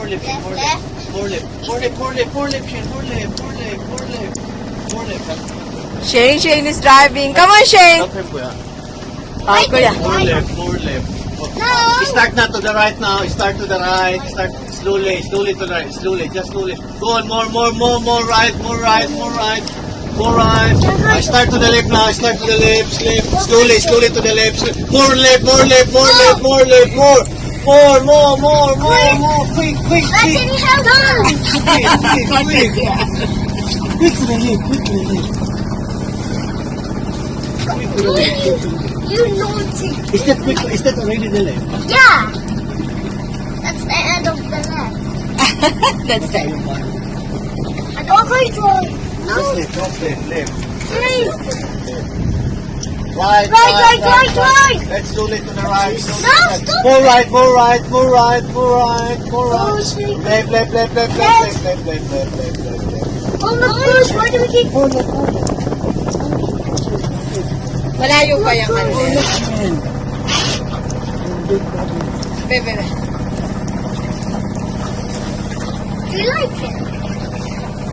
more left, Left, more left. left, more left, more left, more left, more left, Shane, more left, more left, more left, more left. Shane is driving. Come on, Shane. Okay, kuya. Oh, kuya. More left, more left. No. Start na to the right now. Start to the right. Start slowly, slowly to the right. Slowly, just slowly. Go on, more right, more right, more right. More right. I start to the left now. I start to the left. Slowly, slowly to the left. More left, more left, more left, more left, more. More. Quick. Let me help you. Quick to the left, quick to the left. You naughty. Is that already the left? Yeah. That's the end of the left. That's right. I don't go to no. Left. Three. Right. Right. Let's do it to the right. No, stop. More right. Left. Oh my gosh, why do we keep... Malayo pa yung ano. Bebe. Do you like it?